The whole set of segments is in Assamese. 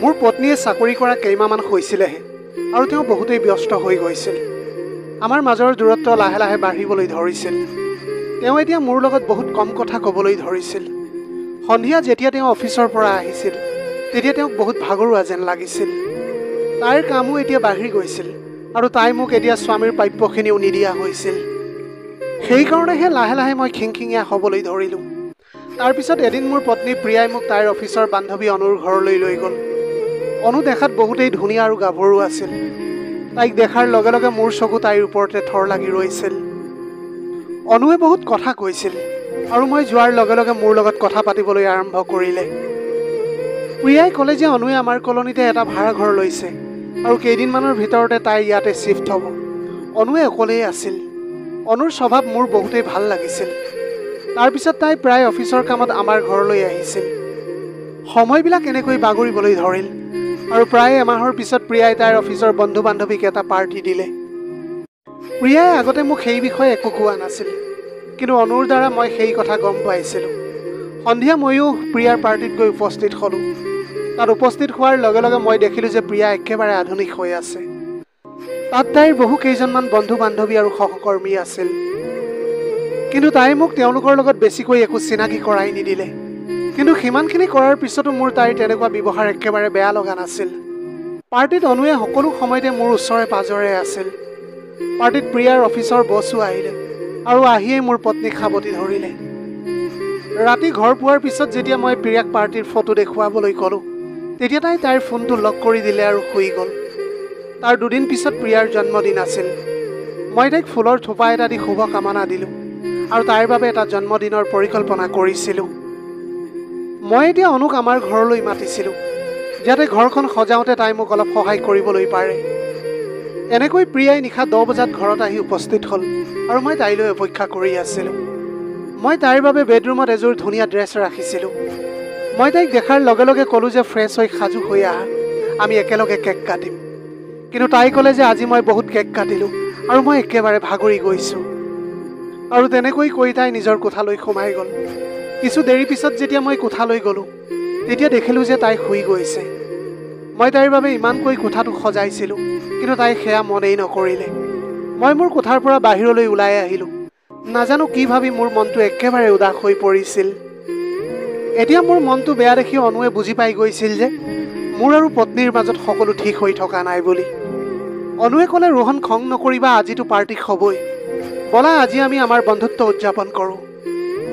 মোৰ পত্নীয়ে চাকৰি কৰা কেইমাহমান হৈছিলেহে আৰু তেওঁ বহুতেই ব্যস্ত হৈ গৈছিল। আমাৰ মাজৰ দূৰত্ব লাহে লাহে বাঢ়িবলৈ ধৰিছিল। তেওঁ এতিয়া মোৰ লগত বহুত কম কথা ক'বলৈ ধৰিছিল। সন্ধিয়া যেতিয়া তেওঁ অফিচৰ পৰা আহিছিল তেতিয়া তেওঁক বহুত ভাগৰুৱা যেন লাগিছিল। তাইৰ কামো এতিয়া বাঢ়ি গৈছিল আৰু তাই মোক এতিয়া স্বামীৰ প্ৰাপ্যখিনিও নিদিয়া হৈছিল। সেইকাৰণেহে লাহে লাহে মই খিংখিঙীয়া হ'বলৈ ধৰিলোঁ। তাৰপিছত এদিন মোৰ পত্নী প্ৰিয়াই মোক তাইৰ অফিচৰ বান্ধৱী অনুৰ ঘৰলৈ লৈ গ'ল। অনু দেখাত বহুতেই ধুনীয়া আৰু গাভৰু আছিল। তাইক দেখাৰ লগে লগে মোৰ চকু তাইৰ ওপৰতে থৰ লাগি ৰৈছিল। অনুৱে বহুত কথা কৈছিল আৰু মই যোৱাৰ লগে লগে মোৰ লগত কথা পাতিবলৈ আৰম্ভ কৰিলে। প্ৰিয়াই ক'লে যে অনুৱে আমাৰ কলনীতে এটা ভাড়া ঘৰ লৈছে আৰু কেইদিনমানৰ ভিতৰতে তাই ইয়াতে শ্বিফ্ট হ'ব। অনুৱে অকলেই আছিল। অনুৰ স্বভাৱ মোৰ বহুতেই ভাল লাগিছিল। তাৰপিছত তাই প্ৰায় অফিচৰ কামত আমাৰ ঘৰলৈ আহিছিল। সময়বিলাক এনেকৈ বাগৰিবলৈ ধৰিল আৰু প্ৰায় এমাহৰ পিছত প্ৰিয়াই তাইৰ অফিচৰ বন্ধু বান্ধৱীক এটা পাৰ্টি দিলে। প্ৰিয়াই আগতে মোক সেই বিষয়ে একো কোৱা নাছিল, কিন্তু অনুৰ দ্বাৰা মই সেই কথা গম পাইছিলোঁ। সন্ধিয়া ময়ো প্ৰিয়াৰ পাৰ্টিত গৈ উপস্থিত হ'লোঁ। তাত উপস্থিত হোৱাৰ লগে লগে মই দেখিলোঁ যে প্ৰিয়া একেবাৰে আধুনিক হৈ আছে। তাত তাইৰ বহু কেইজনমান বন্ধু বান্ধৱী আৰু সহকৰ্মী আছিল, কিন্তু তাই মোক তেওঁলোকৰ লগত বেছিকৈ একো চিনাকি কৰাই নিদিলে। কিন্তু সিমানখিনি কৰাৰ পিছতো মোৰ তাইৰ তেনেকুৱা ব্যৱহাৰ একেবাৰে বেয়া লগা নাছিল। পাৰ্টিত অনুৱে সকলো সময়তে মোৰ ওচৰে পাজৰে আছিল। পাৰ্টিত প্ৰিয়াৰ অফিচৰ বছো আহিলে আৰু আহিয়েই মোৰ পত্নীক সাৱটি ধৰিলে। ৰাতি ঘৰ পোৱাৰ পিছত যেতিয়া মই প্ৰিয়াক পাৰ্টিৰ ফটো দেখুৱাবলৈ ক'লোঁ তেতিয়া তাই তাইৰ ফোনটো লক কৰি দিলে আৰু শুই গ'ল। তাৰ দুদিন পিছত প্ৰিয়াৰ জন্মদিন আছিল। মই তাইক ফুলৰ থোপা এটা দি শুভকামনা দিলোঁ আৰু তাইৰ বাবে এটা জন্মদিনৰ পৰিকল্পনা কৰিছিলোঁ। মই এতিয়া অনুক আমাৰ ঘৰলৈ মাতিছিলোঁ যাতে ঘৰখন সজাওঁতে তাই মোক অলপ সহায় কৰিবলৈ পাৰে। এনেকৈ প্ৰিয়াই নিশা 10 বজাত ঘৰত আহি উপস্থিত হ'ল আৰু মই তাইলৈ অপেক্ষা কৰি আছিলোঁ। মই তাইৰ বাবে বেডৰুমত এযোৰ ধুনীয়া ড্ৰেছ ৰাখিছিলোঁ। মই তাইক দেখাৰ লগে লগে ক'লোঁ যে ফ্ৰেছ হৈ সাজু হৈ আহা, আমি একেলগে কেক কাটিম। কিন্তু তাই ক'লে যে আজি মই বহুত কেক কাটিলোঁ আৰু মই একেবাৰে ভাগৰি গৈছোঁ। আৰু তেনেকৈ কৈ তাই নিজৰ কোঠালৈ সোমাই গ'ল। কিছু দেৰি পিছত যেতিয়া মই কোঠালৈ গ'লোঁ তেতিয়া দেখিলোঁ যে তাই শুই গৈছে। মই তাইৰ বাবে ইমানকৈ কোঠাটো সজাইছিলোঁ, কিন্তু তাই সেয়া মনেই নকৰিলে। মই মোৰ কোঠাৰ পৰা বাহিৰলৈ ওলাই আহিলোঁ। নাজানো কি ভাবি মোৰ মনটো একেবাৰে উদাস হৈ পৰিছিল। এতিয়া মোৰ মনটো বেয়া দেখি অনুৱে বুজি পাই গৈছিল যে মোৰ আৰু পত্নীৰ মাজত সকলো ঠিক হৈ থকা নাই বুলি। অনুৱে ক'লে, ৰোহন খং নকৰিবা, আজিতো পাৰ্টি হ'বই, ব'লা আজি আমি আমাৰ বন্ধুত্ব উদযাপন কৰোঁ।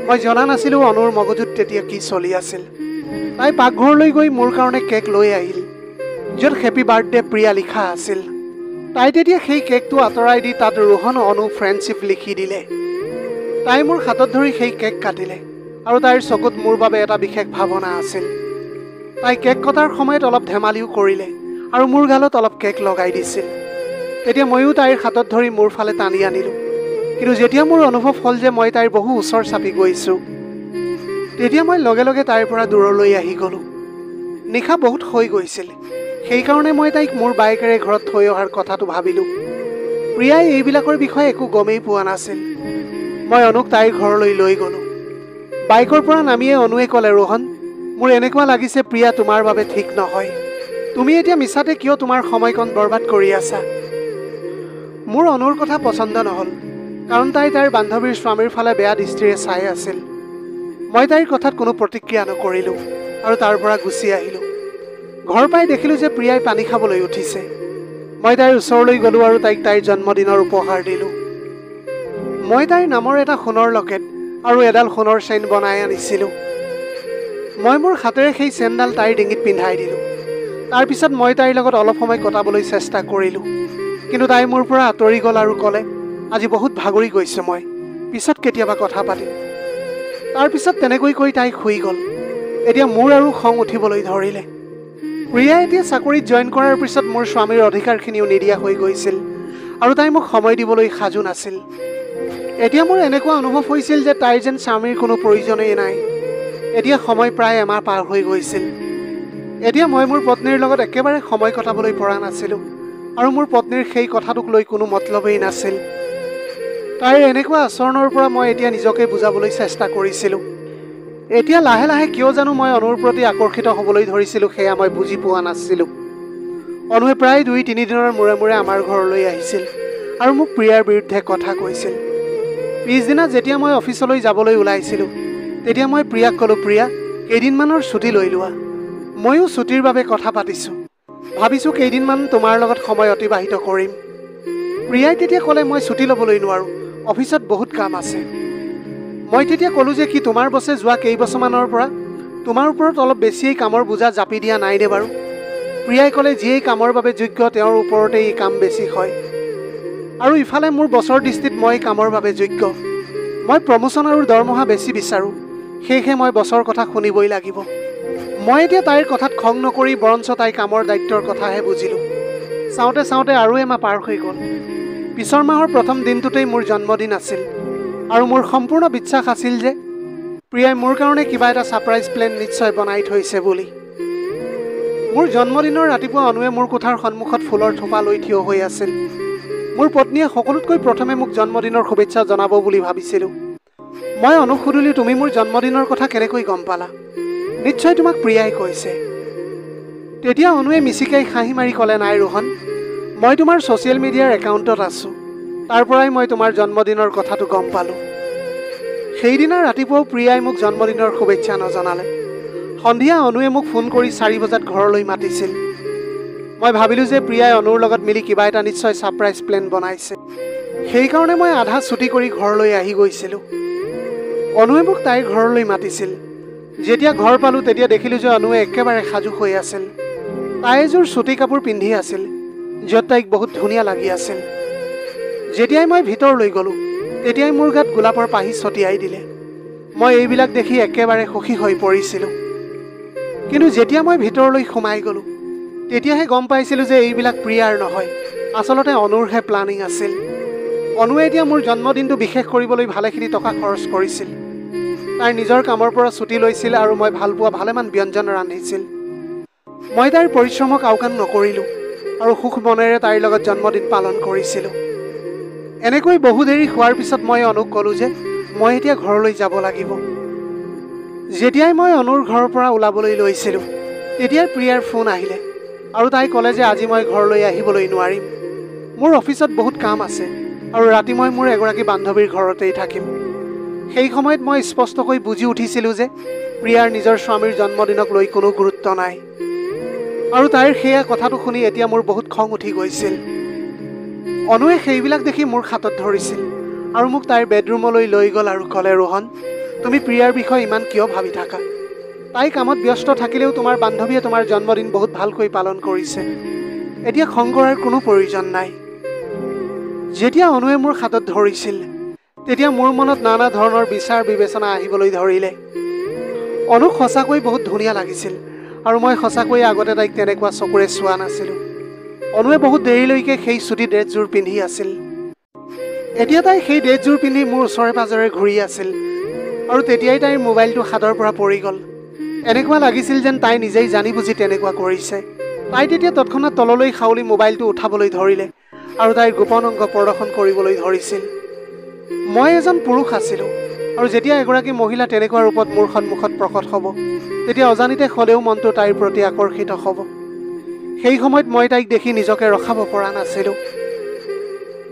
মই জনা নাছিলোঁ অনুৰ মগজুত তেতিয়া কি চলি আছিল। তাই পাকঘৰলৈ গৈ মোৰ কাৰণে কেক লৈ আহিল, য'ত হেপী বাৰ্থডে প্ৰিয়া লিখা আছিল। তাই তেতিয়া সেই কেকটো আঁতৰাই দি তাত ৰোহন অনু ফ্ৰেণ্ডশ্বিপ লিখি দিলে। তাই মোৰ হাতত ধৰি সেই কেক কাটিলে আৰু তাইৰ চকুত মোৰ বাবে এটা বিশেষ ভাৱনা আছিল। তাই কেক কটাৰ সময়ত অলপ ধেমালিও কৰিলে আৰু মোৰ গালত অলপ কেক লগাই দিছিল। তেতিয়া ময়ো তাইৰ হাতত ধৰি মোৰ ফালে টানি আনিলোঁ। কিন্তু যেতিয়া মোৰ অনুভৱ হ'ল যে মই তাইৰ বহু ওচৰ চাপি গৈছোঁ, তেতিয়া মই লগে লগে তাইৰ পৰা দূৰলৈ আহি গ'লোঁ। নিশা বহুত হৈ গৈছিল, সেইকাৰণে মই তাইক মোৰ বাইকেৰে ঘৰত থৈ অহাৰ কথাটো ভাবিলোঁ। প্ৰিয়াই এইবিলাকৰ বিষয়ে একো গমেই পোৱা নাছিল। মই অনুক তাইৰ ঘৰলৈ লৈ গ'লোঁ। বাইকৰ পৰা নামিয়ে অনুৱে ক'লে, ৰোহন, মোৰ এনেকুৱা লাগিছে প্ৰিয়া তোমাৰ বাবে ঠিক নহয়। তুমি এতিয়া মিছাতে কিয় তোমাৰ সময়কণ বৰবাদ কৰি আছা? মোৰ অনুৰ কথা পচন্দ নহ'ল, কাৰণ তাই তাইৰ বান্ধৱীৰ স্বামীৰ ফালে বেয়া দৃষ্টিৰে চাই আছিল। মই তাইৰ কথাত কোনো প্ৰতিক্ৰিয়া নকৰিলোঁ আৰু তাৰ পৰা গুচি আহিলোঁ। ঘৰ পাই দেখিলোঁ যে প্ৰিয়াই পানী খাবলৈ উঠিছে। মই তাইৰ ওচৰলৈ গ'লোঁ আৰু তাইক তাইৰ জন্মদিনৰ উপহাৰ দিলোঁ। মই তাইৰ নামৰ এটা সোণৰ লকেট আৰু এডাল সোণৰ চেইন বনাই আনিছিলোঁ। মই মোৰ হাতেৰে সেই চেইনডাল তাইৰ ডিঙিত পিন্ধাই দিলোঁ। তাৰপিছত মই তাইৰ লগত অলপ সময় কটাবলৈ চেষ্টা কৰিলোঁ, কিন্তু তাই মোৰ পৰা আঁতৰি গ'ল আৰু ক'লে, আজি বহুত ভাগৰি গৈছোঁ মই, পিছত কেতিয়াবা কথা পাতিম। তাৰপিছত তেনেকৈ কৈ তাই শুই গ'ল। এতিয়া মোৰ আৰু খং উঠিবলৈ ধৰিলে। প্ৰিয়াই এতিয়া চাকৰিত জইন কৰাৰ পিছত মোৰ স্বামীৰ অধিকাৰখিনিও নিদিয়া হৈ গৈছিল আৰু তাই মোক সময় দিবলৈ সাজু নাছিল। এতিয়া মোৰ এনেকুৱা অনুভৱ হৈছিল যে তাইৰ যেন স্বামীৰ কোনো প্ৰয়োজনেই নাই। এতিয়া সময় প্ৰায় এমাহ পাৰ হৈ গৈছিল। এতিয়া মই মোৰ পত্নীৰ লগত একেবাৰে সময় কটাবলৈ পৰা নাছিলোঁ আৰু মোৰ পত্নীৰ সেই কথাটোক লৈ কোনো মতলবেই নাছিল। তাইৰ এনেকুৱা আচৰণৰ পৰা মই এতিয়া নিজকে বুজাবলৈ চেষ্টা কৰিছিলোঁ। এতিয়া লাহে লাহে কিয় জানো মই অনুৰ প্ৰতি আকৰ্ষিত হ'বলৈ ধৰিছিলোঁ সেয়া মই বুজি পোৱা নাছিলোঁ। অনুৱে প্ৰায় 2-3 দিনৰ মূৰে মূৰে আমাৰ ঘৰলৈ আহিছিল আৰু মোক প্ৰিয়াৰ বিৰুদ্ধে কথা কৈছিল। পিছদিনা যেতিয়া মই অফিচলৈ যাবলৈ ওলাইছিলোঁ তেতিয়া মই প্ৰিয়াক ক'লোঁ, প্ৰিয়া, কেইদিনমানৰ ছুটি লৈ লোৱা। ময়ো ছুটিৰ বাবে কথা পাতিছোঁ, ভাবিছোঁ কেইদিনমান তোমাৰ লগত সময় অতিবাহিত কৰিম। প্ৰিয়াই তেতিয়া ক'লে, মই ছুটি ল'বলৈ নোৱাৰোঁ, অফিচত বহুত কাম আছে। মই তেতিয়া ক'লোঁ যে কি তোমাৰ বছে যোৱা কেইবছৰমানৰ পৰা তোমাৰ ওপৰত অলপ বেছিয়েই কামৰ বোজা জাপি দিয়া নাইনে বাৰু? প্ৰিয়াই ক'লে, যিয়েই কামৰ বাবে যোগ্য তেওঁৰ ওপৰতেই এই কাম বেছি হয়। আৰু ইফালে মোৰ বছৰ দৃষ্টিত মই কামৰ বাবে যোগ্য। মই প্ৰমোচন আৰু দৰমহা বেছি বিচাৰোঁ, সেয়েহে মই বছৰ কথা শুনিবই লাগিব। মই এতিয়া তাইৰ কথাত খং নকৰি বৰঞ্চ তাই কামৰ দায়িত্বৰ কথাহে বুজিলোঁ। চাওঁতে চাওঁতে আৰু এমাহ পাৰ হৈ গ'ল। পিছৰ মাহৰ প্ৰথম দিনটোতেই মোৰ জন্মদিন আছিল আৰু মোৰ সম্পূৰ্ণ বিশ্বাস আছিল যে প্ৰিয়াই মোৰ কাৰণে কিবা এটা ছাৰপ্ৰাইজ প্লেন নিশ্চয় বনাই থৈছে বুলি। মোৰ জন্মদিনৰ ৰাতিপুৱা অনুৱে মোৰ কোঠাৰ সন্মুখত ফুলৰ থোপা লৈ থিয় হৈ আছিল। মোৰ পত্নীয়ে সকলোতকৈ প্ৰথমে মোক জন্মদিনৰ শুভেচ্ছা জনাব বুলি ভাবিছিলোঁ। মই অনুক সুধিলোঁ, তুমি মোৰ জন্মদিনৰ কথা কেনেকৈ গম পালা? নিশ্চয় তোমাক প্ৰিয়াই কৈছে। তেতিয়া অনুৱে মিচিকাই হাঁহি মাৰি ক'লে, নাই ৰোহন, মই তোমাৰ ছ'চিয়েল মিডিয়াৰ একাউণ্টত আছোঁ, তাৰ পৰাই মই তোমাৰ জন্মদিনৰ কথাটো গম পালোঁ। সেইদিনা ৰাতিপুৱাও প্ৰিয়াই মোক জন্মদিনৰ শুভেচ্ছা নজনালে। সন্ধিয়া অনুৱে মোক ফোন কৰি 4 বজাত ঘৰলৈ মাতিছিল। মই ভাবিলোঁ যে প্ৰিয়াই অনুৰ লগত মিলি কিবা এটা নিশ্চয় ছাৰপ্ৰাইজ প্লেন বনাইছে। সেইকাৰণে মই আধা ছুটি কৰি ঘৰলৈ আহি গৈছিলোঁ। অনুৱে মোক তাইৰ ঘৰলৈ মাতিছিল। যেতিয়া ঘৰ পালোঁ তেতিয়া দেখিলোঁ যে অনুৱে একেবাৰে সাজু হৈ আছিল। তাই এযোৰ চুটি কাপোৰ পিন্ধি আছিল, য'ত তাইক বহুত ধুনীয়া লাগি আছিল। যেতিয়াই মই ভিতৰলৈ গ'লোঁ তেতিয়াই মোৰ গাত গোলাপৰ পাহি ছটিয়াই দিলে। মই এইবিলাক দেখি একেবাৰে সুখী হৈ পৰিছিলোঁ। কিন্তু যেতিয়া মই ভিতৰলৈ সোমাই গ'লোঁ তেতিয়াহে গম পাইছিলোঁ যে এইবিলাক প্ৰিয়াৰ নহয়, আচলতে অনুৰহে প্লানিং আছিল। অনুৱে এতিয়া মোৰ জন্মদিনটো বিশেষ কৰিবলৈ ভালেখিনি টকা খৰচ কৰিছিল। তাইৰ নিজৰ কামৰ পৰা ছুটি লৈছিল আৰু মই ভালপোৱা ভালেমান ব্যঞ্জন ৰান্ধিছিল। মই তাইৰ পৰিশ্ৰমক আওকাণ নকৰিলোঁ আৰু সুখ মনেৰে তাইৰ লগত জন্মদিন পালন কৰিছিলোঁ। এনেকৈ বহু দেৰি হোৱাৰ পিছত মই অনুক ক'লোঁ যে মই এতিয়া ঘৰলৈ যাব লাগিব। যেতিয়াই মই অনুৰ ঘৰৰ পৰা ওলাবলৈ লৈছিলোঁ তেতিয়াই প্ৰিয়াৰ ফোন আহিলে আৰু তাই ক'লে যে আজি মই ঘৰলৈ আহিবলৈ নোৱাৰিম। মোৰ অফিচত বহুত কাম আছে আৰু ৰাতি মই মোৰ এগৰাকী বান্ধৱীৰ ঘৰতেই থাকিম। সেই সময়ত মই স্পষ্টকৈ বুজি উঠিছিলোঁ যে প্ৰিয়াৰ নিজৰ স্বামীৰ জন্মদিনক লৈ কোনো গুৰুত্ব নাই। আৰু তাইৰ সেয়া কথাটো শুনি এতিয়া মোৰ বহুত খং উঠি গৈছিল। অনুৱে সেইবিলাক দেখি মোৰ হাতত ধৰিছিল আৰু মোক তাইৰ বেডৰুমলৈ লৈ গ'ল আৰু ক'লে, ৰোহন, তুমি প্ৰিয়াৰ বিষয়ে ইমান কিয় ভাবি থাকা? তাই কামত ব্যস্ত থাকিলেও তোমাৰ বান্ধৱীয়ে তোমাৰ জন্মদিন বহুত ভালকৈ পালন কৰিছে। এতিয়া খং কৰাৰ কোনো প্ৰয়োজন নাই। যেতিয়া অনুৱে মোৰ হাতত ধৰিছিল তেতিয়া মোৰ মনত নানা ধৰণৰ বিচাৰ বিবেচনা আহিবলৈ ধৰিলে। অনুক সঁচাকৈ বহুত ধুনীয়া লাগিছিল আৰু মই সঁচাকৈয়ে আগতে তাইক তেনেকুৱা চকুৰে চোৱা নাছিলোঁ। অনুৱে বহুত দেৰিলৈকে সেই চুটি ড্ৰেছযোৰ পিন্ধি আছিল। এতিয়া তাই সেই ড্ৰেছযোৰ পিন্ধি মোৰ ওচৰে পাজৰে ঘূৰি আছিল আৰু তেতিয়াই তাইৰ মোবাইলটো হাতৰ পৰা পৰি গ'ল। এনেকুৱা লাগিছিল যেন তাই নিজেই জানি বুজি তেনেকুৱা কৰিছে। তাই তেতিয়া তৎক্ষণাত তললৈ খাউলি মোবাইলটো উঠাবলৈ ধৰিলে আৰু তাইৰ গোপন অংগ প্ৰদৰ্শন কৰিবলৈ ধৰিছিল। মই এজন পুৰুষ আছিলোঁ আৰু যেতিয়া এগৰাকী মহিলা তেনেকুৱা ৰূপত মোৰ সন্মুখত প্ৰকট হ'ব তেতিয়া অজানিতে হ'লেও মনটো তাইৰ প্ৰতি আকৰ্ষিত হ'ব। সেই সময়ত মই তাইক দেখি নিজকে ৰখাব পৰা নাছিলোঁ।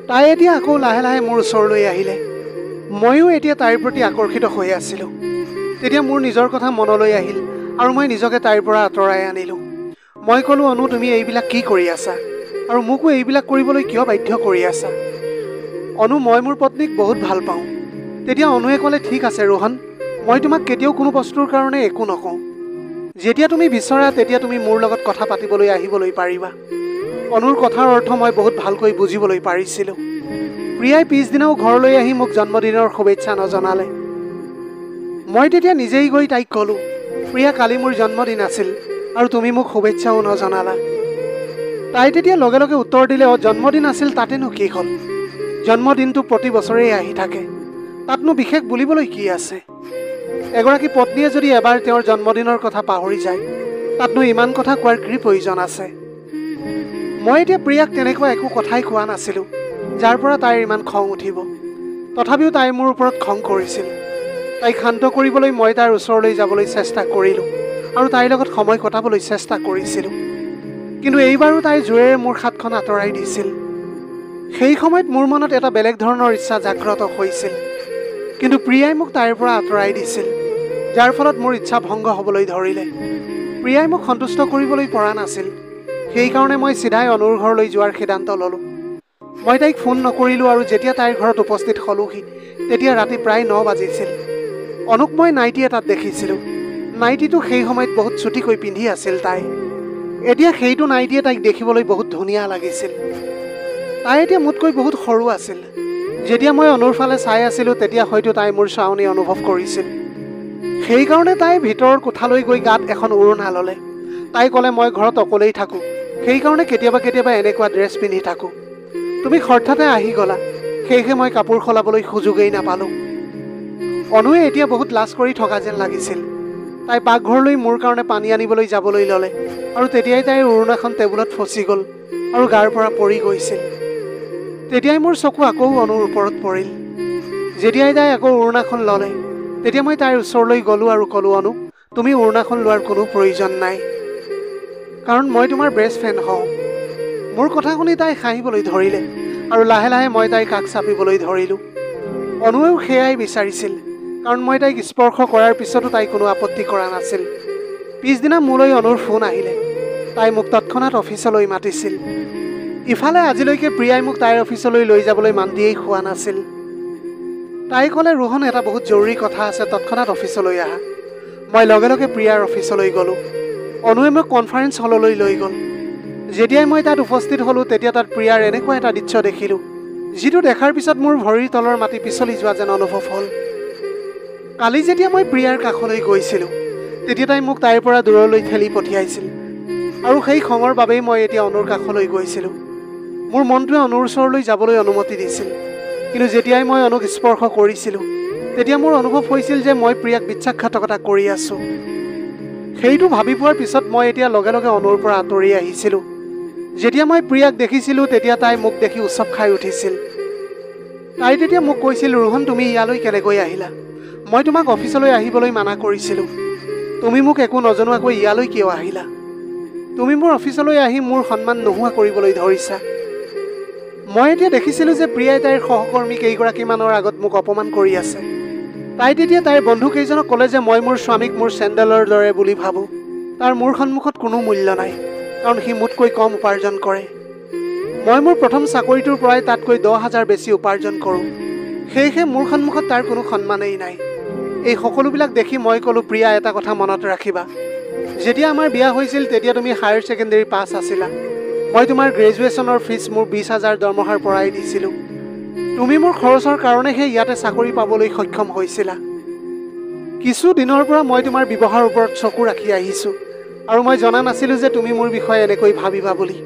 তাই এতিয়া আকৌ লাহে লাহে মোৰ ওচৰলৈ আহিলে। ময়ো এতিয়া তাইৰ প্ৰতি আকৰ্ষিত হৈ আছিলোঁ। তেতিয়া মোৰ নিজৰ কথা মনলৈ আহিল আৰু মই নিজকে তাইৰ পৰা আঁতৰাই আনিলোঁ। মই ক'লোঁ, অনু, তুমি এইবিলাক কি কৰি আছা আৰু মোকো এইবিলাক কৰিবলৈ কিয় বাধ্য কৰি আছা? অনু, মই মোৰ পত্নীক বহুত ভাল পাওঁ। তেতিয়া অনুৱে ক'লে, ঠিক আছে ৰোহন, মই তোমাক কেতিয়াও কোনো বস্তুৰ কাৰণে একো নকওঁ। যেতিয়া তুমি বিচৰা তেতিয়া তুমি মোৰ লগত কথা পাতিবলৈ আহিবলৈ পাৰিবা। অনুৰ কথাৰ অৰ্থ মই বহুত ভালকৈ বুজিবলৈ পাৰিছিলোঁ। প্ৰিয়াই পিছদিনাও ঘৰলৈ আহি মোক জন্মদিনৰ শুভেচ্ছা নজনালে। মই তেতিয়া নিজেই গৈ তাইক ক'লোঁ, প্ৰিয়া, কালি মোৰ জন্মদিন আছিল আৰু তুমি মোক শুভেচ্ছাও নজনালা। তাই তেতিয়া লগে লগে উত্তৰ দিলে, জন্মদিন আছিল তাতেনো কি হ'ল? জন্মদিনটো প্ৰতি বছৰেই আহি থাকে, তাতনো বিশেষ বুলিবলৈ কি আছে? এগৰাকী পত্নীয়ে যদি এবাৰ তেওঁৰ জন্মদিনৰ কথা পাহৰি যায় তাতনো ইমান কথা কোৱাৰ কি প্ৰয়োজন আছে? মই এতিয়া প্ৰিয়াক তেনেকুৱা একো কথাই কোৱা নাছিলোঁ যাৰ পৰা তাইৰ ইমান খং উঠিব। তথাপিও তাই মোৰ ওপৰত খং কৰিছিল। তাইক শান্ত কৰিবলৈ মই তাইৰ ওচৰলৈ যাবলৈ চেষ্টা কৰিলোঁ আৰু তাইৰ লগত সময় কটাবলৈ চেষ্টা কৰিছিলোঁ। কিন্তু এইবাৰো তাই জোৰেৰে মোৰ হাতখন আঁতৰাই দিছিল। সেই সময়ত মোৰ মনত এটা বেলেগ ধৰণৰ ইচ্ছা জাগ্ৰত হৈছিল, কিন্তু প্ৰিয়াই মোক তাইৰ পৰা আঁতৰাই দিছিল, যাৰ ফলত মোৰ ইচ্ছা ভংগ হ'বলৈ ধৰিলে। প্ৰিয়াই মোক সন্তুষ্ট কৰিবলৈ পৰা নাছিল। সেইকাৰণে মই চিধাই অনুৰ ঘৰলৈ যোৱাৰ সিদ্ধান্ত ল'লোঁ। মই তাইক ফোন নকৰিলোঁ আৰু যেতিয়া তাইৰ ঘৰত উপস্থিত হ'লোহি তেতিয়া ৰাতি প্ৰায় 9 বাজিছিল। অনুক মই নাইটি এটাত দেখিছিলোঁ। নাইটিটো সেই সময়ত বহুত চুটিকৈ পিন্ধি আছিল তাই। এতিয়া সেইটো নাইটিয়ে তাইক দেখিবলৈ বহুত ধুনীয়া লাগিছিল। তাই এতিয়া মোতকৈ বহুত সৰু আছিল। যেতিয়া মই অনুৰ ফালে চাই আছিলোঁ তেতিয়া হয়তো তাই মোৰ চাৱনি অনুভৱ কৰিছিল। সেইকাৰণে তাই ভিতৰৰ কোঠালৈ গৈ গাত এখন উৰণা ল'লে। তাই ক'লে মই ঘৰত অকলেই থাকোঁ, সেইকাৰণে কেতিয়াবা কেতিয়াবা এনেকুৱা ড্ৰেছ পিন্ধি থাকোঁ। তুমি হঠাতে আহি গ'লা, সেয়েহে মই কাপোৰ সলাবলৈ সুযোগেই নাপালোঁ। অনুৱে এতিয়া বহুত লাজ কৰি থকা যেন লাগিছিল। তাই পাকঘৰলৈ মোৰ কাৰণে পানী আনিবলৈ যাবলৈ ল'লে আৰু তেতিয়াই তাইৰ উৰণাখন টেবুলত ফচি গ'ল আৰু গাৰ পৰা পৰি গৈছিল। তেতিয়াই মোৰ চকু আকৌ অনুৰ ওপৰত পৰিল। যেতিয়াই তাই আকৌ উৰণাখন ল'লে তেতিয়া মই তাইৰ ওচৰলৈ গ'লোঁ আৰু ক'লোঁ, অনু, তুমি উৰণাখন লোৱাৰ কোনো প্ৰয়োজন নাই, কাৰণ মই তোমাৰ বেষ্ট ফ্ৰেণ্ড হওঁ। মোৰ কথা শুনি তাই হাঁহিবলৈ ধৰিলে আৰু লাহে লাহে মই তাইৰ কাষ চাপিবলৈ ধৰিলোঁ। অনুৱেও সেয়াই বিচাৰিছিল, কাৰণ মই তাইক স্পৰ্শ কৰাৰ পিছতো তাই কোনো আপত্তি কৰা নাছিল। পিছদিনা মোলৈ অনুৰ ফোন আহিলে। তাই মোক তৎক্ষণাত অফিচলৈ মাতিছিল। ইফালে আজিলৈকে প্ৰিয়াই মোক তাইৰ অফিচলৈ লৈ যাবলৈ মান্তিয়েই খোৱা নাছিল। তাই ক'লে, ৰোহন, এটা বহুত জৰুৰী কথা আছে, তৎক্ষণাত অফিচলৈ আহা। মই লগে লগে প্ৰিয়াৰ অফিচলৈ গ'লোঁ। অনুৱে মোক কনফাৰেন্স হললৈ লৈ গ'ল। যেতিয়াই মই তাত উপস্থিত হ'লোঁ তেতিয়া তাত প্ৰিয়াৰ এনেকুৱা এটা দৃশ্য দেখিলোঁ, যিটো দেখাৰ পিছত মোৰ ভৰিৰ তলৰ মাটি পিছলি যোৱা যেন অনুভৱ হ'ল। কালি যেতিয়া মই প্ৰিয়াৰ কাষলৈ গৈছিলোঁ তেতিয়া তাই মোক তাইৰ পৰা দূৰলৈ ঠেলি পঠিয়াইছিল, আৰু সেই খঙৰ বাবেই মই এতিয়া অনুৰ কাষলৈ গৈছিলোঁ। মোৰ মনটোৱে অনুৰ ওচৰলৈ যাবলৈ অনুমতি দিছিল, কিন্তু যেতিয়াই মই অনুক স্পৰ্শ কৰিছিলোঁ তেতিয়া মোৰ অনুভৱ হৈছিল যে মই প্ৰিয়াক বিশ্বাসঘাতকতা কৰি আছোঁ। সেইটো ভাবি পোৱাৰ পিছত মই এতিয়া লগে লগে অনুৰ পৰা আঁতৰি আহিছিলোঁ। যেতিয়া মই প্ৰিয়াক দেখিছিলোঁ তেতিয়া তাই মোক দেখি উচপ খাই উঠিছিল। তাই তেতিয়া মোক কৈছিল, ৰোহন, তুমি ইয়ালৈ কেনেকৈ আহিলা? মই তোমাক অফিচলৈ আহিবলৈ মানা কৰিছিলোঁ। তুমি মোক একো নজনোৱাকৈ ইয়ালৈ কিয় আহিলা? তুমি মোৰ অফিচলৈ আহি মোৰ সন্মান নোহোৱা কৰিবলৈ ধৰিছা। মই এতিয়া দেখিছিলোঁ যে প্ৰিয়াই তাইৰ সহকৰ্মী কেইগৰাকীমানৰ আগত মোক অপমান কৰি আছে। তাই তেতিয়া তাইৰ বন্ধুকেইজনক ক'লে যে মই মোৰ স্বামীক মোৰ চেণ্ডেলৰ দৰে বুলি ভাবোঁ। তাৰ মোৰ সন্মুখত কোনো মূল্য নাই, কাৰণ সি মোতকৈ কম উপাৰ্জন কৰে। মই মোৰ প্ৰথম চাকৰিটোৰ পৰাই তাতকৈ 10,000 বেছি উপাৰ্জন কৰোঁ। সেয়েহে মোৰ সন্মুখত তাৰ কোনো সন্মানেই নাই। এই সকলোবিলাক দেখি মই ক'লোঁ, প্ৰিয়া, এটা কথা মনত ৰাখিবা, যেতিয়া আমাৰ বিয়া হৈছিল তেতিয়া তুমি হায়াৰ ছেকেণ্ডেৰী পাছ আছিলা। মই তোমাৰ গ্ৰেজুৱেশ্যনৰ ফিজ মোৰ 20,000 দৰমহাৰ পৰাই দিছিলোঁ। তুমি মোৰ খৰচৰ কাৰণেহে ইয়াতে চাকৰি পাবলৈ সক্ষম হৈছিলা। কিছু দিনৰ পৰা মই তোমাৰ ব্যৱহাৰৰ ওপৰত চকু ৰাখি আহিছোঁ, আৰু মই জনা নাছিলোঁ যে তুমি মোৰ বিষয়ে এনেকৈ ভাবিবা বুলি।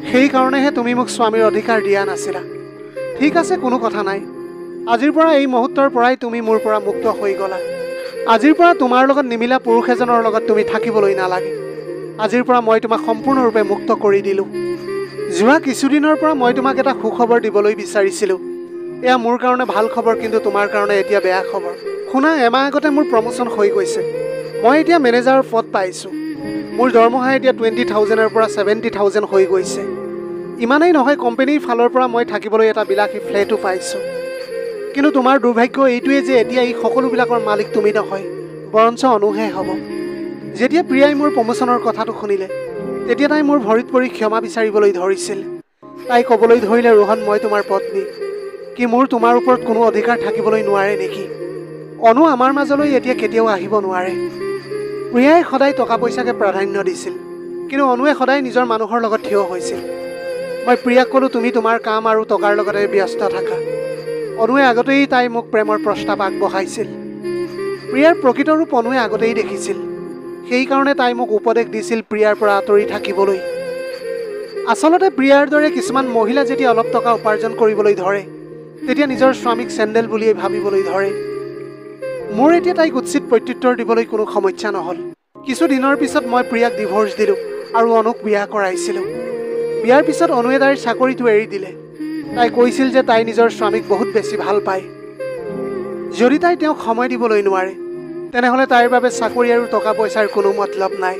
সেইকাৰণেহে তুমি মোক স্বামীৰ অধিকাৰ দিয়া নাছিলা। ঠিক আছে, কোনো কথা নাই। আজিৰ পৰা, এই মুহূৰ্তৰ পৰাই তুমি মোৰ পৰা মুক্ত হৈ গ'লা। আজিৰ পৰা তোমাৰ লগত নিমিলা পুৰুষ এজনৰ লগত তুমি থাকিবলৈ নালাগে। আজিৰ পৰা মই তোমাক সম্পূৰ্ণৰূপে মুক্ত কৰি দিলোঁ। যোৱা কিছুদিনৰ পৰা মই তোমাক এটা সুখবৰ দিবলৈ বিচাৰিছিলোঁ। এয়া মোৰ কাৰণে ভাল খবৰ, কিন্তু তোমাৰ কাৰণে এতিয়া বেয়া খবৰ। শুনা, এমাহ আগতে মোৰ প্ৰমোশ্যন হৈ গৈছে। মই এতিয়া মেনেজাৰৰ পদ পাইছোঁ। মোৰ দৰমহা এতিয়া 20,000-ৰ পৰা 70,000 হৈ গৈছে। ইমানেই নহয়, কোম্পানীৰ ফালৰ পৰা মই থাকিবলৈ এটা বিলাসী ফ্লেটো পাইছোঁ। কিন্তু তোমাৰ দুৰ্ভাগ্য এইটোৱে যে এতিয়া এই সকলোবিলাকৰ মালিক তুমি নহয়, বৰঞ্চ অনুহে হ'ব। যেতিয়া প্ৰিয়াই মোৰ প্ৰমোশ্যনৰ কথাটো শুনিলে তেতিয়া তাই মোৰ ভৰিত পৰি ক্ষমা বিচাৰিবলৈ ধৰিছিল। তাই ক'বলৈ ধৰিলে, ৰোহন, মই তোমাৰ পত্নী। কি মোৰ তোমাৰ ওপৰত কোনো অধিকাৰ থাকিবলৈ নোৱাৰে নেকি? অনু আমাৰ মাজলৈ এতিয়া কেতিয়াও আহিব নোৱাৰে। প্ৰিয়াই সদায় টকা পইচাকে প্ৰাধান্য দিছিল, কিন্তু অনুৱে সদায় নিজৰ মানুহৰ লগত থিয় হৈছিল। মই প্ৰিয়াক ক'লোঁ, তুমি তোমাৰ কাম আৰু টকাৰ লগতে ব্যস্ত থাকা। অনুৱে আগতেই তাই মোক প্ৰেমৰ প্ৰস্তাৱ আগবঢ়াইছিল। প্ৰিয়াৰ প্ৰকৃত ৰূপ অনুৱে আগতেই দেখিছিল। সেইকাৰণে তাই মোক উপদেশ দিছিল প্ৰিয়াৰ পৰা আঁতৰি থাকিবলৈ। আচলতে প্ৰিয়াৰ দৰে কিছুমান মহিলা যেতিয়া অলপ টকা উপাৰ্জন কৰিবলৈ ধৰে তেতিয়া নিজৰ স্বামীক চেণ্ডেল বুলিয়েই ভাবিবলৈ ধৰে। মোৰ এতিয়া তাইক উচিত প্ৰত্যুত্তৰ দিবলৈ কোনো সমস্যা নহ'ল। কিছু দিনৰ পিছত মই প্ৰিয়াক ডিভোৰ্চ দিলোঁ আৰু অনুক বিয়া কৰাইছিলোঁ। বিয়াৰ পিছত অনুৱে তাইৰ চাকৰিটো এৰি দিলে। তাই কৈছিল যে তাই নিজৰ স্বামীক বহুত বেছি ভাল পায়। যদি তাই তেওঁক সময় দিবলৈ নোৱাৰে তেনেহ'লে তাইৰ বাবে চাকৰি আৰু টকা পইচাৰ কোনো মতলব নাই।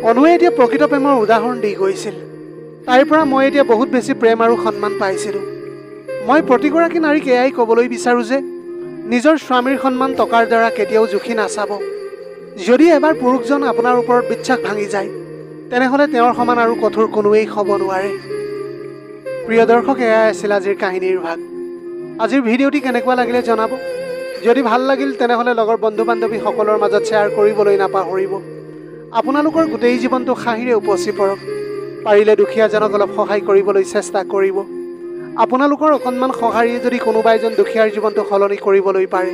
অনুৱে এতিয়া প্ৰকৃত প্ৰেমৰ উদাহৰণ দি গৈছিল। তাইৰ পৰা মই এতিয়া বহুত বেছি প্ৰেম আৰু সন্মান পাইছিলোঁ। মই প্ৰতিগৰাকী নাৰীক এয়াই ক'বলৈ বিচাৰোঁ যে নিজৰ স্বামীৰ সন্মান টকাৰ দ্বাৰা কেতিয়াও জুখি নাচাব। যদি এবাৰ পুৰুষজন আপোনাৰ ওপৰত বিশ্বাস ভাঙি যায় তেনেহ'লে তেওঁৰ সমান আৰু কঠোৰ কোনোৱেই হ'ব নোৱাৰে। প্ৰিয় দৰ্শক, এয়াই আছিল আজিৰ কাহিনীৰ ভাগ। আজিৰ ভিডিঅ'টি কেনেকুৱা লাগিলে জনাব। যদি ভাল লাগিল তেনেহ'লে লগৰ বন্ধু বান্ধৱীসকলৰ মাজত শ্বেয়াৰ কৰিবলৈ নাপাহৰিব। আপোনালোকৰ গোটেই জীৱনটো হাঁহিৰে উপচি পৰক। পাৰিলে দুখীয়াজনক অলপ সহায় কৰিবলৈ চেষ্টা কৰিব। আপোনালোকৰ অকণমান সঁহাৰিয়ে যদি কোনোবা এজন দুখীয়াৰ জীৱনটো সলনি কৰিবলৈ পাৰে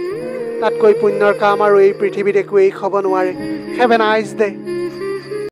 তাতকৈ পুণ্যৰ কাম আৰু এই পৃথিৱীত একোৱেই হ'ব নোৱাৰে। Have a nice day.